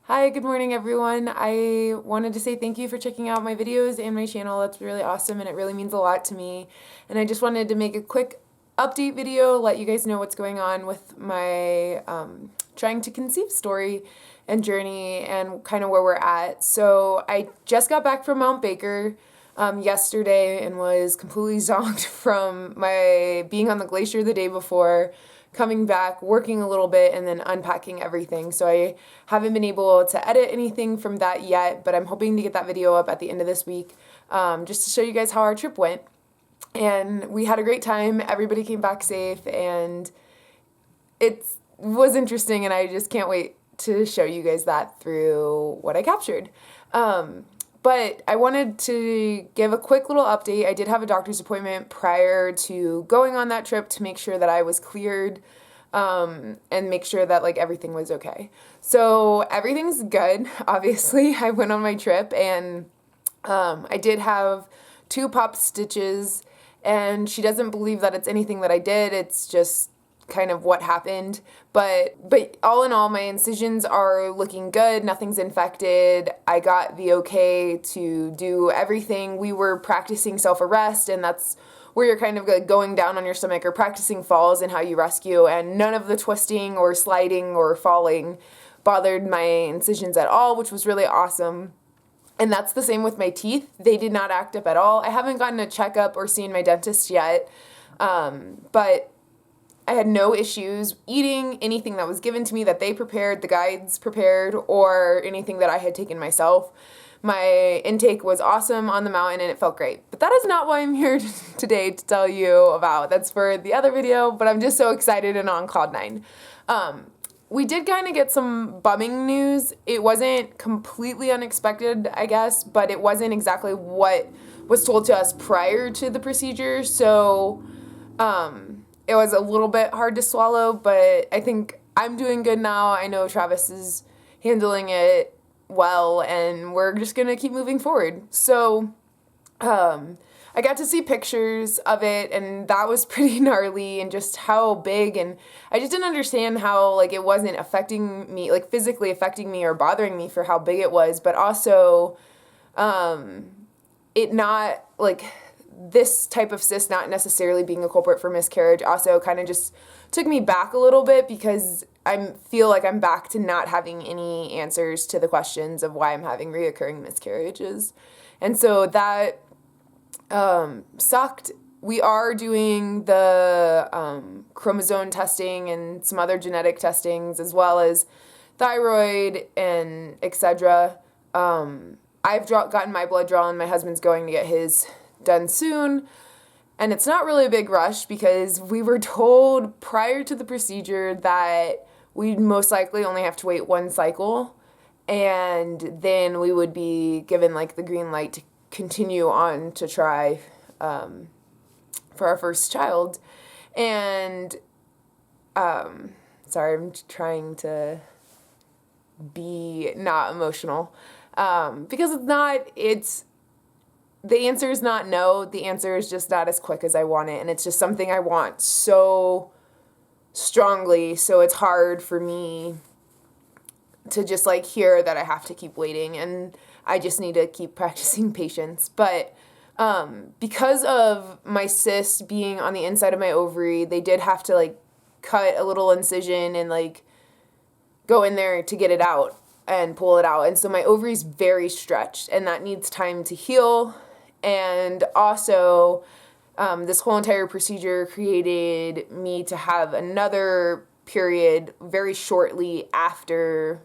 Hi, good morning everyone. I wanted to say thank you for checking out my videos and my channel. That's really awesome and it really means a lot to me. And I just wanted to make a quick update video, let you guys know what's going on with my trying to conceive story and journey and kind of where we're at. So I just got back from Mount Baker yesterday and was completely zonked from my being on the glacier the day before, coming back, working a little bit, and then unpacking everything. So I haven't been able to edit anything from that yet, but I'm hoping to get that video up at the end of this week just to show you guys how our trip went. And we had a great time. Everybody came back safe, and it was interesting, and I just can't wait to show you guys that through what I captured. But I wanted to give a quick little update. I did have a doctor's appointment prior to going on that trip to make sure that I was cleared and make sure that like everything was okay. So everything's good. Obviously, I went on my trip and I did have 2 pop stitches, and she doesn't believe that it's anything that I did. It's just kind of what happened. But all in all, my incisions are looking good. Nothing's infected. I got the okay to do everything. We were practicing self-arrest, and that's where you're kind of going down on your stomach or practicing falls and how you rescue, and none of the twisting or sliding or falling bothered my incisions at all, which was really awesome. And that's the same with my teeth. They did not act up at all. I haven't gotten a checkup or seen my dentist yet, but I had no issues eating anything that was given to me that they prepared, the guides prepared, or anything that I had taken myself. My intake was awesome on the mountain and it felt great. But that is not what I'm here today to tell you about. That's for the other video, but I'm just so excited and on cloud nine. We did kind of get some bumming news. It wasn't completely unexpected, I guess, but it wasn't exactly what was told to us prior to the procedure. So, it was a little bit hard to swallow, but I think I'm doing good now. I know Travis is handling it well, and we're just gonna keep moving forward. So, I got to see pictures of it, and that was pretty gnarly, and just how big, and I just didn't understand how like it wasn't affecting me, like physically affecting me or bothering me for how big it was, but also, it not like this type of cyst not necessarily being a culprit for miscarriage also kind of just took me back a little bit, because I feel like I'm back to not having any answers to the questions of why I'm having reoccurring miscarriages. And so that sucked. We are doing the chromosome testing and some other genetic testings, as well as thyroid and etc. I've gotten my blood drawn. My husband's going to get his done soon. And it's not really a big rush, because we were told prior to the procedure that we'd most likely only have to wait 1 cycle, and then we would be given like the green light to continue on to try for our first child. And sorry, I'm trying to be not emotional, because it's the answer is not no. The answer is just not as quick as I want it, and it's just something I want so strongly, so it's hard for me to just like hear that I have to keep waiting, and I just need to keep practicing patience. But because of my cyst being on the inside of my ovary, they did have to like cut a little incision and like go in there to get it out and pull it out. And so my ovary's very stretched, and that needs time to heal. And also, this whole entire procedure created me to have another period very shortly after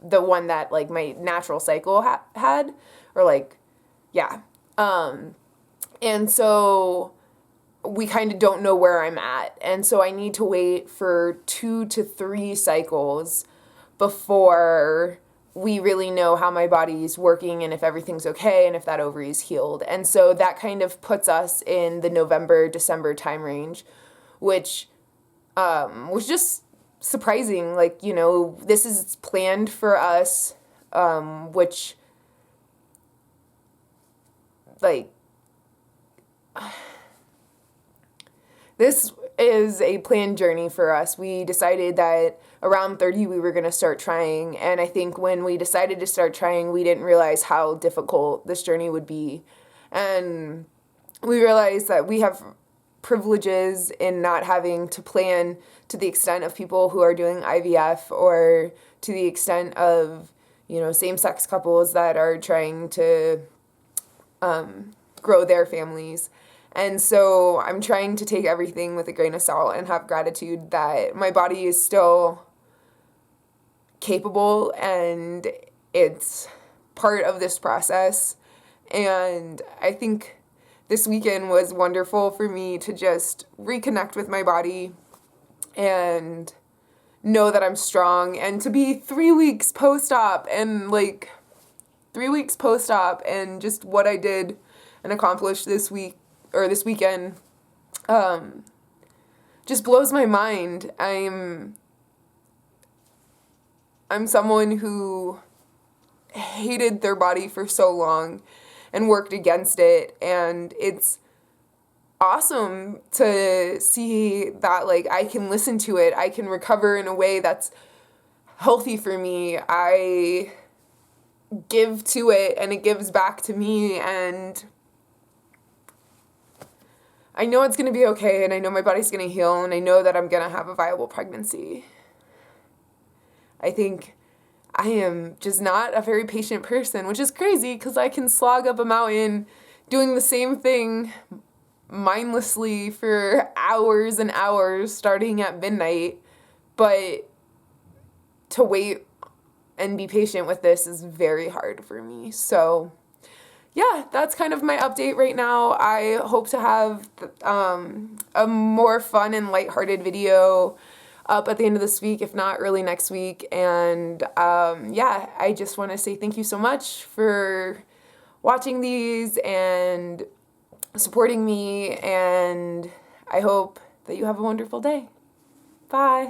the one that like my natural cycle had, or like, yeah. And so we kind of don't know where I'm at, and so I need to wait for 2 to 3 cycles before we really know how my body's working and if everything's okay and if that ovary is healed. And so that kind of puts us in the November, December time range, which was just surprising. Like, you know, this is planned for us, which, like, this is a planned journey for us. We decided that around 30 we were going to start trying, and I think when we decided to start trying, we didn't realize how difficult this journey would be. And we realized that we have privileges in not having to plan to the extent of people who are doing IVF, or to the extent of, you know, same-sex couples that are trying to grow their families. And so I'm trying to take everything with a grain of salt and have gratitude that my body is still capable and it's part of this process. And I think this weekend was wonderful for me to just reconnect with my body and know that I'm strong, and to be 3 weeks post-op, and like 3 weeks post-op, and just what I did and accomplished this week or this weekend just blows my mind. I'm someone who hated their body for so long and worked against it, and it's awesome to see that, like, I can listen to it, I can recover in a way that's healthy for me. I give to it and it gives back to me, and I know it's going to be okay, and I know my body's going to heal, and I know that I'm going to have a viable pregnancy. I think I am just not a very patient person, which is crazy because I can slog up a mountain doing the same thing mindlessly for hours and hours starting at midnight, but to wait and be patient with this is very hard for me. So yeah, that's kind of my update right now. I hope to have a more fun and lighthearted video up at the end of this week, if not early next week. And yeah, I just want to say thank you so much for watching these and supporting me, and I hope that you have a wonderful day. Bye.